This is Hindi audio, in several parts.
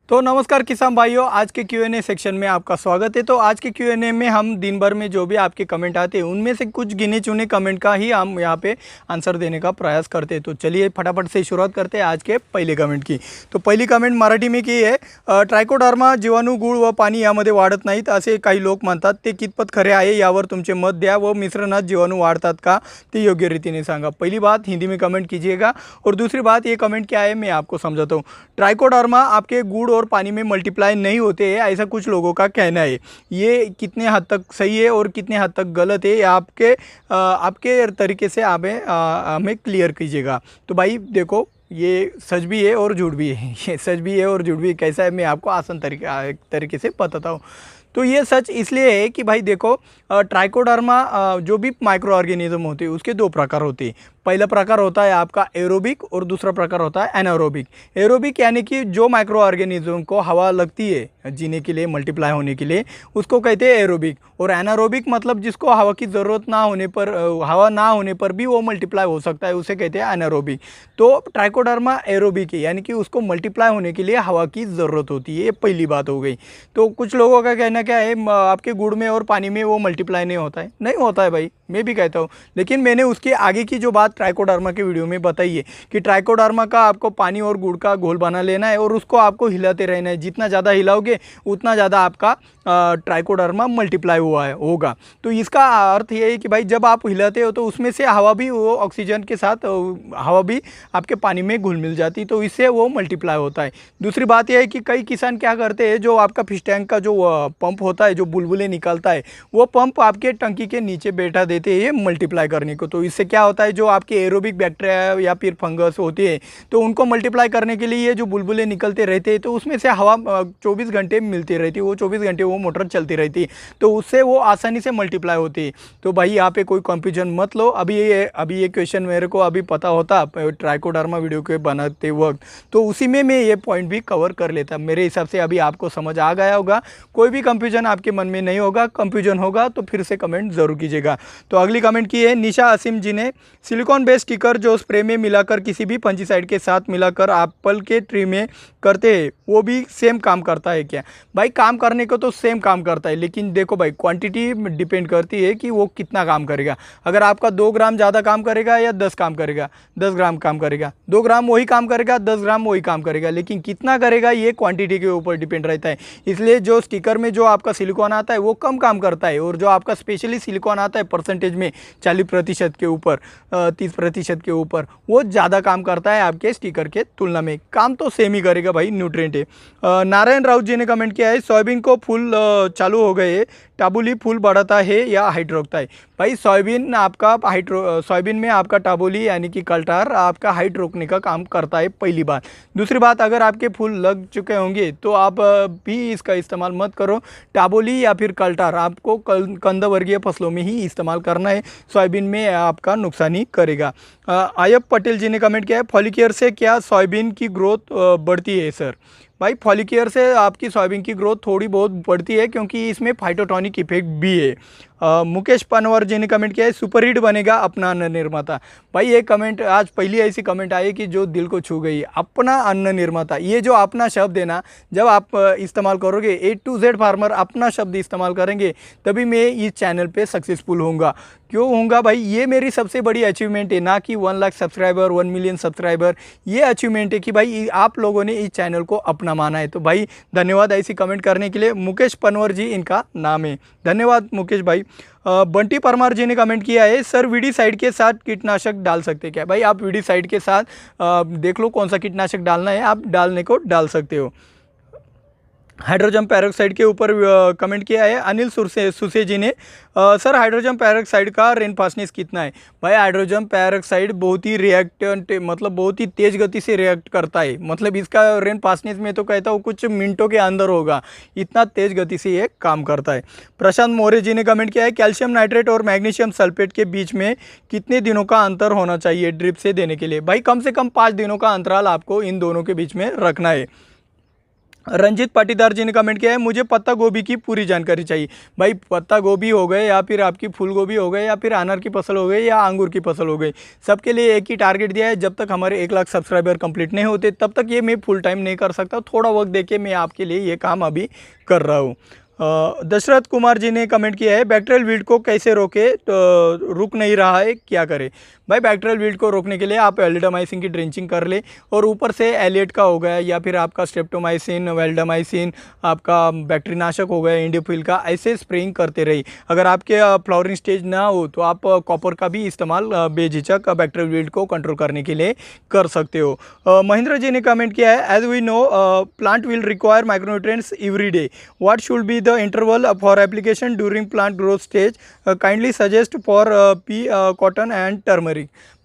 तो नमस्कार किसान भाइयों, आज के Q&A सेक्शन में आपका स्वागत है। तो आज के Q&A में हम दिन भर में जो भी आपके कमेंट आते हैं उनमें से कुछ गिने चुने कमेंट का ही हम यहाँ पे आंसर देने का प्रयास करते हैं। तो चलिए फटाफट से शुरुआत करते हैं आज के पहले कमेंट की। तो पहिली कमेंट मराठी में की आहे, ट्रायकोडर्मा जीवाणू गुळ व पाणी यामध्ये वाढत नाहीत असे काही लोक म्हणतात, ते कितपत खरे आहे यावर तुमचे मत द्या व मिश्रणात जीवाणू वाढतात का ते योग्य रीतीने सांगा। पहली बात हिंदी में कमेंट कीजिएगा और दूसरी बात ये कमेंट क्या है मैं आपको समझाता हूँ। ट्राइकोडर्मा आपके गुड़ और पानी में मल्टीप्लाई नहीं होते हैं ऐसा कुछ लोगों का कहना है। ये कितने हद तक सही है और कितने हद तक गलत है आपके तरीके से हमें क्लियर कीजिएगा। तो भाई देखो, ये सच भी है और झूठ भी है। ये सच भी है और झूठ भी कैसा है मैं आपको आसान तरीके से बताता हूँ। तो ये सच इसलिए है कि भाई देखो, ट्राइकोडर्मा जो भी माइक्रो ऑर्गेनिज्म होते हैं उसके दो प्रकार होते हैं। पहला प्रकार होता है आपका एरोबिक और दूसरा प्रकार होता है एनारोबिक। एरोबिक यानी कि जो माइक्रो ऑर्गेनिज्म को हवा लगती है जीने के लिए, मल्टीप्लाई होने के लिए, उसको कहते हैं एरोबिक। और एनारोबिक मतलब जिसको हवा की ज़रूरत ना होने पर, हवा ना होने पर भी वो मल्टीप्लाई हो सकता है, उसे कहते हैं एनारोबिक। तो ट्राइकोडर्मा एरोबिक है, यानी कि उसको मल्टीप्लाई होने के लिए हवा की ज़रूरत होती है। ये पहली बात हो गई। तो कुछ लोगों का कहना क्या है, आपके गुड़ में और पानी में वो मल्टीप्लाई नहीं होता है। नहीं होता है भाई, मैं भी कहता हूँ, लेकिन मैंने उसके आगे की जो बात ट्राइकोडर्मा के वीडियो में बताई है कि ट्राइकोडर्मा का आपको पानी और गुड़ का घोल बना लेना है और उसको आपको हिलाते रहना है। जितना ज़्यादा हिलाओगे उतना ज़्यादा आपका ट्राइकोडर्मा मल्टीप्लाई होगा। तो इसका अर्थ ये है कि भाई जब आप हिलाते हो तो उसमें से हवा भी, वो ऑक्सीजन के साथ हवा भी आपके पानी में घुल मिल जाती, तो इससे वो मल्टीप्लाई होता है। दूसरी बात यह है कि कई किसान क्या करते हैं, जो आपका फिश टैंक का जो पंप होता है, जो बुलबुले निकालता है, वो पंप आपके टंकी के नीचे बैठा देते हैं ये मल्टीप्लाई करने को। तो इससे क्या होता है, जो आपके एरोबिक बैक्टीरिया या फिर फंगस होते हैं तो उनको मल्टीप्लाई करने के लिए ये जो बुलबुले निकलते रहते हैं तो उसमें से हवा 24 घंटे मिलती रहती है। वो 24 घंटे वो मोटर चलती रहती है, तो उससे वो आसानी से मल्टीप्लाई होती है। तो भाई यहाँ पे कोई कंफ्यूजन मत लो। अभी ये क्वेश्चन मेरे को अभी पता होता ट्राइकोडर्मा वीडियो के बनाते वक्त, तो उसी में मैं ये पॉइंट भी कवर कर लेता। मेरे हिसाब से अभी आपको समझ आ गया होगा। कोई भी कंफ्यूजन आपके मन में नहीं होगा। कंफ्यूजन होगा तो फिर से कमेंट ज़रूर कीजिएगा। तो अगली कमेंट की है निशा असीम जी ने, सिलिकॉन बेस्ड स्टिकर जो स्प्रे में मिलाकर किसी भी फंजीसाइड के साथ मिलाकर एप्पल के ट्री में करते हैं वो भी सेम काम करता है क्या? भाई काम करने को तो सेम काम करता है, लेकिन देखो भाई क्वांटिटी डिपेंड करती है कि वो कितना काम करेगा। अगर आपका 2 ग्राम ज़्यादा काम करेगा या 10 काम करेगा, 10 ग्राम काम करेगा, 2 ग्राम वही काम करेगा, 10 ग्राम वही काम करेगा, लेकिन कितना करेगा ये क्वांटिटी के ऊपर डिपेंड रहता है। इसलिए जो स्टिकर में जो आपका सिलिकॉन आता है वो कम काम करता है, और जो आपका स्पेशली सिलिकॉन आता है परसेंटेज में 40% के ऊपर, 30% के ऊपर, वो ज़्यादा काम करता है आपके स्टिकर के तुलना में। काम तो सेम ही करेगा भाई, न्यूट्रिएंट है। नारायण राउत जी ने कमेंट किया है, सोयाबीन को फूल चालू हो गए, टाबुली फूल बढ़ाता है या हाइट रोकता है? भाई सोयाबीन में आपका टाबुली यानी कि कल्टार आपका हाइट रोकने का काम करता है, पहली बात। दूसरी बात, अगर आपके फूल लग चुके होंगे तो आप भी इसका इस्तेमाल मत करो। टाबुली या फिर कल्टार आपको कंद वर्गीय फसलों में ही इस्तेमाल करना है, सोयाबीन में आपका नुकसान ही करेगा। आयब पटेल जी ने कमेंट किया है, फॉलिकेयर से क्या सोयाबीन की ग्रोथ बढ़ती है सर? भाई फॉलिकेयर से आपकी सोयाबीन की ग्रोथ थोड़ी बहुत बढ़ती है, क्योंकि इसमें फाइटोटॉनिक इफेक्ट भी है। मुकेश पनवर जी ने कमेंट किया है, सुपर हिट बनेगा अपना अन्न निर्माता। भाई ये कमेंट आज पहली ऐसी कमेंट आई कि जो दिल को छू गई। अपना अन्न निर्माता, ये जो अपना शब्द है ना, जब आप इस्तेमाल करोगे, A to Z फार्मर अपना शब्द इस्तेमाल करेंगे, तभी मैं इस चैनल पे सक्सेसफुल होऊंगा। क्यों होऊंगा भाई? ये मेरी सबसे बड़ी अचीवमेंट है, ना कि 1 लाख सब्सक्राइबर, 1 मिलियन सब्सक्राइबर। ये अचीवमेंट है कि भाई आप लोगों ने इस चैनल को अपना माना है। तो भाई धन्यवाद ऐसी कमेंट करने के लिए। मुकेश पनवर जी इनका नाम है, धन्यवाद मुकेश भाई। बंटी परमार जी ने कमेंट किया है, सर वीडीसाइड के साथ कीटनाशक डाल सकते क्या? भाई आप वीडीसाइड के साथ देख लो कौन सा कीटनाशक डालना है, आप डालने को डाल सकते हो। हाइड्रोजन पेरोक्साइड के ऊपर कमेंट किया है अनिल सुसे जी ने, सर हाइड्रोजन पेरोक्साइड का रेनफास्टनेस कितना है? भाई हाइड्रोजन पेरोक्साइड बहुत ही रिएक्टेंट, मतलब बहुत ही तेज़ गति से रिएक्ट करता है। मतलब इसका रेनफास्टनेस में तो कहता हूँ कुछ मिनटों के अंदर होगा, इतना तेज़ गति से ये काम करता है। प्रशांत मौर्य जी ने कमेंट किया है, कैल्शियम नाइट्रेट और मैग्नीशियम सल्फेट के बीच में कितने दिनों का अंतर होना चाहिए ड्रिप से देने के लिए? भाई कम से कम 5 दिनों का अंतराल आपको इन दोनों के बीच में रखना है। रंजीत पाटीदार जी ने कमेंट किया है, मुझे पत्ता गोभी की पूरी जानकारी चाहिए। भाई पत्ता गोभी हो गए या फिर आपकी फूल गोभी हो गए या फिर अनार की फसल हो गई या अंगूर की फसल हो गई, सबके लिए एक ही टारगेट दिया है। जब तक हमारे 1 लाख सब्सक्राइबर कंप्लीट नहीं होते तब तक ये मैं फुल टाइम नहीं कर सकता, थोड़ा वक्त देके मैं आपके लिए ये काम अभी कर रहा हूँ। दशरथ कुमार जी ने कमेंट किया है, बैक्टीरियल वीड को कैसे रोके, तो रुक नहीं रहा है, क्या करें। भाई बैक्टीरियल वीड को रोकने के लिए आप वेल्डामाइसिन की ड्रेंचिंग कर ले और ऊपर से एलिएट का हो गया या फिर आपका स्ट्रेप्टोमाइसिन, वेल्डामाइसिन, आपका बैक्टीरियानाशक हो गया, इंडियोफिल का, ऐसे स्प्रेइंग करते रहिए। अगर आपके फ्लावरिंग स्टेज ना हो तो आप कॉपर का भी इस्तेमाल बेझिझक बैक्टीरियल वीड को कंट्रोल करने के लिए कर सकते हो। महेंद्र जी ने कमेंट किया है, as we know plant will require micronutrients every day, what should be the interval for application during plant growth stage, kindly suggest for pea, cotton and turmeric.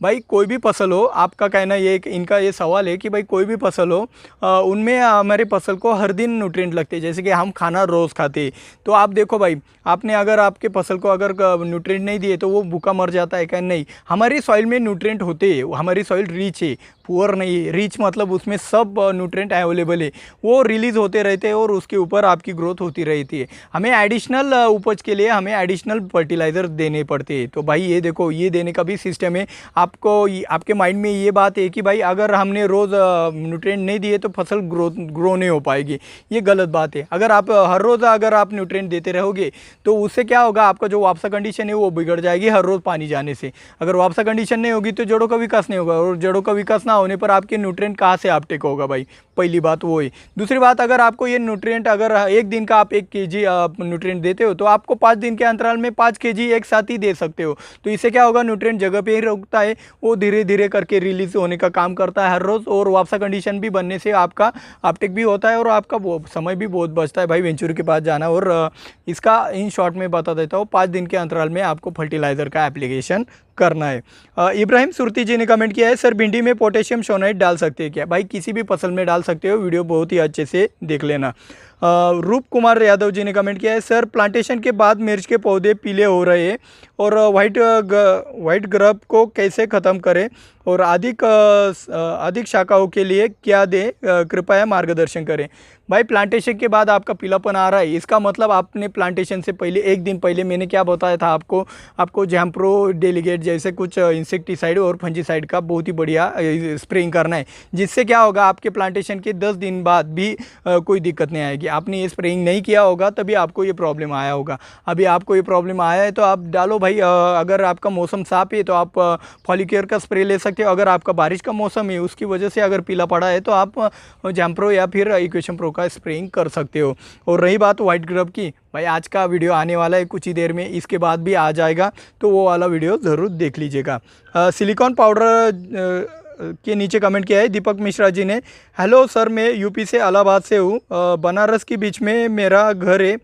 भाई कोई भी फसल हो, आपका कहना ये इनका ये सवाल है कि भाई कोई भी फसल हो उनमें हमारे फसल को हर दिन न्यूट्रिएंट लगते हैं, जैसे कि हम खाना रोज़ खाते हैं। तो आप देखो भाई, आपने अगर आपके फसल को अगर न्यूट्रिएंट नहीं दिए तो वो भूखा मर जाता है क्या? नहीं, हमारी सॉइल में न्यूट्रिएंट होते हैं, हमारी सॉइल रिच है, पुअर नहीं है। रिच मतलब उसमें सब न्यूट्रिएंट अवेलेबल है, वो रिलीज़ होते रहते हैं और उसके ऊपर आपकी ग्रोथ होती रहती है। हमें एडिशनल उपज के लिए हमें एडिशनल फर्टिलाइज़र देने पड़ते हैं। तो भाई ये देखो, ये देने का भी सिस्टम है। आपको आपके माइंड में ये बात है कि भाई अगर हमने रोज़ न्यूट्रिएंट नहीं दिए तो फसल ग्रो नहीं हो पाएगी, ये गलत बात है। अगर आप हर रोज़ अगर आप न्यूट्रिएंट देते रहोगे तो उससे क्या होगा, आपका जो वापसा कंडीशन है वो बिगड़ जाएगी हर रोज़ पानी जाने से। अगर वापसा कंडीशन नहीं होगी तो जड़ों का विकास नहीं होगा, और जड़ों का विकास ना होने पर आपके न्यूट्रिएंट कहाँ से अपटेक होगा भाई, पहली बात वो है। दूसरी बात, अगर आपको ये न्यूट्रिएंट अगर एक दिन का आप 1 kg न्यूट्रिएंट देते हो तो आपको 5 दिन के अंतराल में 5 kg एक साथ ही दे सकते हो। तो इससे क्या होगा, न्यूट्रिएंट जगह पे ही रुकता है, वो धीरे धीरे करके रिलीज होने का काम करता है हर रोज़, और वापसा कंडीशन भी बनने से आपका अपटेक भी होता है और आपका समय भी बहुत बचता है भाई वेंचुरी के पास जाना। और इसका इन शॉर्ट में बता देता हूँ, 5 दिन के अंतराल में आपको फर्टिलाइज़र का एप्लीकेशन करना है। इब्राहिम सुरती जी ने कमेंट किया है, सर भिंडी में पोटेशियम सोनाइट डाल सकते हैं क्या? भाई किसी भी फसल में डाल सकते हो, वीडियो बहुत ही अच्छे से देख लेना। रूप कुमार यादव जी ने कमेंट किया है, सर प्लांटेशन के बाद मिर्च के पौधे पीले हो रहे हैं और वाइट ग्रब को कैसे ख़त्म करें और अधिक शाखाओं के लिए क्या दें, कृपया मार्गदर्शन करें। भाई प्लांटेशन के बाद आपका पीलापन आ रहा है, इसका मतलब आपने प्लांटेशन से पहले 1 दिन पहले मैंने क्या बताया था आपको जैम्प्रो डेलीगेट जैसे कुछ इंसेक्टिसाइड और फंजीसाइड का बहुत ही बढ़िया स्प्रेइंग करना है, जिससे क्या होगा आपके प्लांटेशन के 10 दिन बाद भी कोई दिक्कत नहीं आएगी। आपने ये स्प्रेइंग नहीं किया होगा तभी आपको ये प्रॉब्लम आया होगा। अभी आपको ये प्रॉब्लम आया है तो आप डालो भाई। अगर आपका मौसम साफ है तो आप फॉलिकेयर का स्प्रे ले सकते हो। अगर आपका बारिश का मौसम है उसकी वजह से अगर पीला पड़ा है तो आप जैम्प्रो या फिर इक्वेशन प्रो का स्प्रेइंग कर सकते हो। और रही बात वाइट ग्रब की, भाई आज का वीडियो आने वाला है कुछ ही देर में, इसके बाद भी आ जाएगा तो वो वाला वीडियो ज़रूर देख लीजिएगा। सिलिकॉन पाउडर के नीचे कमेंट किया है दीपक मिश्रा जी ने, हेलो सर मैं यूपी से इलाहाबाद से हूँ, बनारस के बीच में मेरा घर है।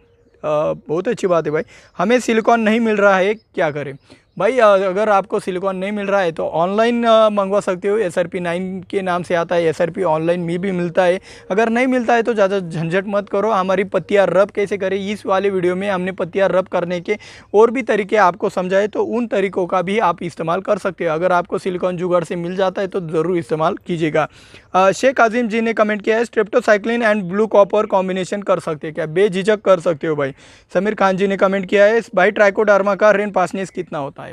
बहुत अच्छी बात है भाई, हमें सिलिकॉन नहीं मिल रहा है, क्या करें? भाई अगर आपको सिलिकॉन नहीं मिल रहा है तो ऑनलाइन मंगवा सकते हो। SRP9 के नाम से आता है, SRP ऑनलाइन में भी मिलता है। अगर नहीं मिलता है तो ज़्यादा झंझट मत करो। हमारी पत्तियाँ रब कैसे करें, इस वाले वीडियो में हमने पत्तियाँ रब करने के और भी तरीके आपको समझाए, तो उन तरीक़ों का भी आप इस्तेमाल कर सकते हो। अगर आपको सिलिकॉन जुगाड़ से मिल जाता है तो ज़रूर इस्तेमाल कीजिएगा। शेख आजिम जी ने कमेंट किया है, streptocycline and blue copper combination कर सकते हैं क्या? बेझिझक कर सकते हो भाई। समीर खान जी ने कमेंट किया है, भाई ट्राइकोडर्मा का रेन फास्टनेस कितना होता है?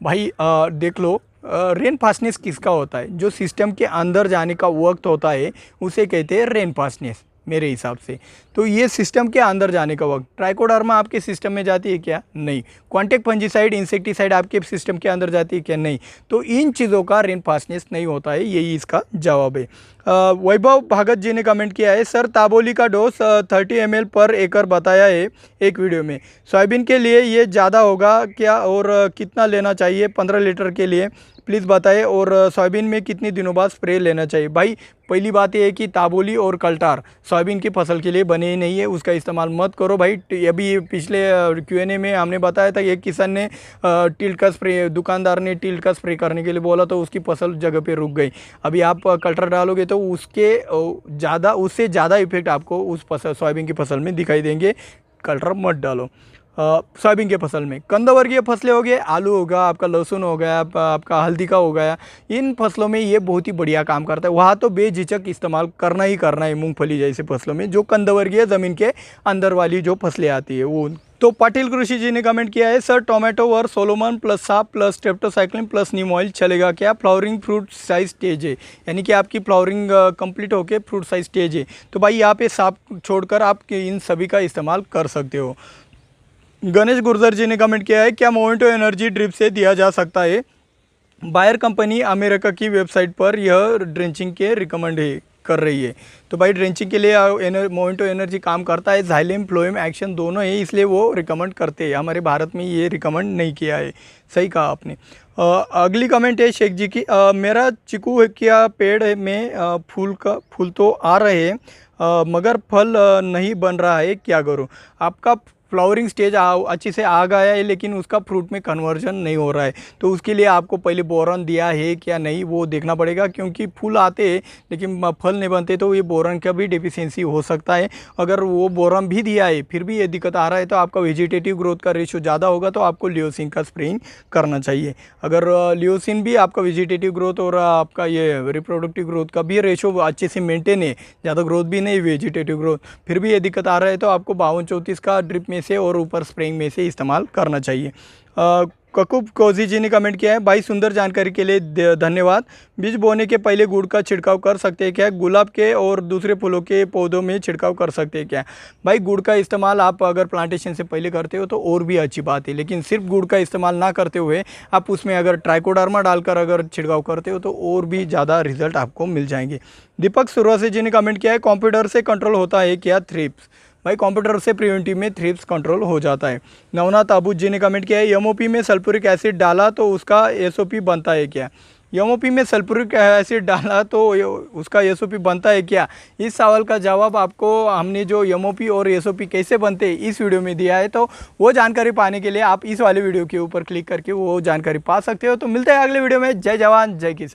भाई देख लो, रेन फास्टनेस किसका होता है? जो सिस्टम के अंदर जाने का वक्त होता है उसे कहते हैं रेन फास्टनेस मेरे हिसाब से। तो ये सिस्टम के अंदर जाने का वक्त। ट्राइकोडर्मा आपके सिस्टम में जाती है क्या? नहीं। कॉन्टेक्ट फंजीसाइड, इंसेक्टिसाइड आपके सिस्टम के अंदर जाती है क्या? नहीं। तो इन चीज़ों का रेन फास्टनेस नहीं होता है, यही इसका जवाब है। वैभव भागत जी ने कमेंट किया है, सर ताबोली का डोज 30 ml पर एकड़ बताया है एक वीडियो में, सोयाबीन के लिए ये ज़्यादा होगा क्या और कितना लेना चाहिए 15 लीटर के लिए प्लीज़ बताएं, और सोयाबीन में कितने दिनों बाद स्प्रे लेना चाहिए? भाई पहली बात यह है कि ताबोली और कल्टार सोयाबीन की फसल के लिए बने ही नहीं है, उसका इस्तेमाल मत करो भाई। अभी पिछले Q&A में हमने बताया था एक किसान ने टिल्ट का स्प्रे, दुकानदार ने टिल्ट का स्प्रे करने के लिए बोला तो उसकी फसल जगह पे रुक गई। अभी आप कल्टार डालोगे तो उससे ज़्यादा इफेक्ट आपको उस फसल सोयाबीन की फसल में दिखाई देंगे। कल्टार मत डालो। सोयाबीन के फसल में। कंदवर्गीय फसलें हो गए, आलू होगा, आपका लहसुन हो गया, आपका हल्दी का हो गया, इन फसलों में ये बहुत ही बढ़िया काम करता है। वहाँ तो बेझिझक इस्तेमाल करना ही करना है मूंगफली जैसे फसलों में, जो कंदवर्गीय ज़मीन के अंदर वाली जो फसलें आती है वो। तो पाटिल कृषि जी ने कमेंट किया है, सर टोमेटो वर सोलोमन प्लस साप plus streptocycline plus neem oil चलेगा क्या? फ्लावरिंग फ्रूट साइज स्टेज है, यानी कि आपकी फ्लावरिंग कंप्लीट होके फ्रूट साइज स्टेज है। तो भाई यहाँ पे साप छोड़कर आप इन सभी का इस्तेमाल कर सकते हो। गणेश गुर्जर जी ने कमेंट किया है, क्या मोमेंटो एनर्जी ड्रिप से दिया जा सकता है? बायर कंपनी अमेरिका की वेबसाइट पर यह ड्रेंचिंग के रिकमेंड कर रही है। तो भाई ड्रेंचिंग के लिए मोमेंटो एनर्जी काम करता है, जाइलम फ्लोएम एक्शन दोनों है, इसलिए वो रिकमेंड करते हैं। हमारे भारत में ये रिकमेंड नहीं किया है। सही कहा आपने। अगली कमेंट है शेख जी की, मेरा चीकू क्या पेड़ में फूल तो आ रहे हैं मगर फल नहीं बन रहा है, क्या करूं? आपका फ्लावरिंग स्टेज अच्छे से आ गया है लेकिन उसका फ्रूट में कन्वर्जन नहीं हो रहा है, तो उसके लिए आपको पहले बोरॉन दिया है क्या नहीं वो देखना पड़ेगा, क्योंकि फूल आते हैं लेकिन फल नहीं बनते, तो ये बोरॉन का भी डिफिशियंसी हो सकता है। अगर वो बोरॉन भी दिया है फिर भी ये दिक्कत आ रहा है, तो आपका वेजिटेटिव ग्रोथ का रेशियो ज़्यादा होगा, तो आपको लियोसिन का स्प्रेइंग करना चाहिए। अगर लियोसिन भी आपका वेजिटेटिव ग्रोथ और आपका ये रिप्रोडक्टिव ग्रोथ का भी रेशियो अच्छे से मेंटेन है, ज़्यादा ग्रोथ भी नहीं वेजिटेटिव ग्रोथ, फिर भी ये दिक्कत आ रहा है, तो आपको 52-34 का ड्रिप में से और ऊपर स्प्रेइंग में से इस्तेमाल करना चाहिए। ककूब कोजी जी ने कमेंट किया है, भाई सुंदर जानकारी के लिए धन्यवाद। बीज बोने के पहले गुड़ का छिड़काव कर सकते हैं क्या? गुलाब के और दूसरे फूलों के पौधों में छिड़काव कर सकते हैं क्या? भाई गुड़ का इस्तेमाल आप अगर प्लांटेशन से पहले करते हो तो और भी अच्छी बात है, लेकिन सिर्फ गुड़ का इस्तेमाल ना करते हुए आप उसमें अगर ट्राइकोडर्मा डालकर अगर छिड़काव करते हो तो और भी ज़्यादा रिजल्ट आपको मिल जाएंगे। दीपक सुरवासी जी ने कमेंट किया है, कंप्यूटर से कंट्रोल होता है क्या थ्रिप्स? भाई कंप्यूटर से प्रिवेंटिव में थ्रिप्स कंट्रोल हो जाता है। नवनाथ आबूज जी ने कमेंट किया है, एमओपी में सल्फ्यूरिक एसिड डाला तो उसका एसओपी बनता है क्या? एमओपी में सल्फ्यूरिक एसिड डाला तो उसका एसओपी बनता है क्या? इस सवाल का जवाब आपको हमने जो एमओपी और एसओपी कैसे बनते हैं इस वीडियो में दिया है, तो वो जानकारी पाने के लिए आप इस वाले वीडियो के ऊपर क्लिक करके वो जानकारी पा सकते हो। तो मिलते हैं अगले वीडियो में। जय जवान जय किसान।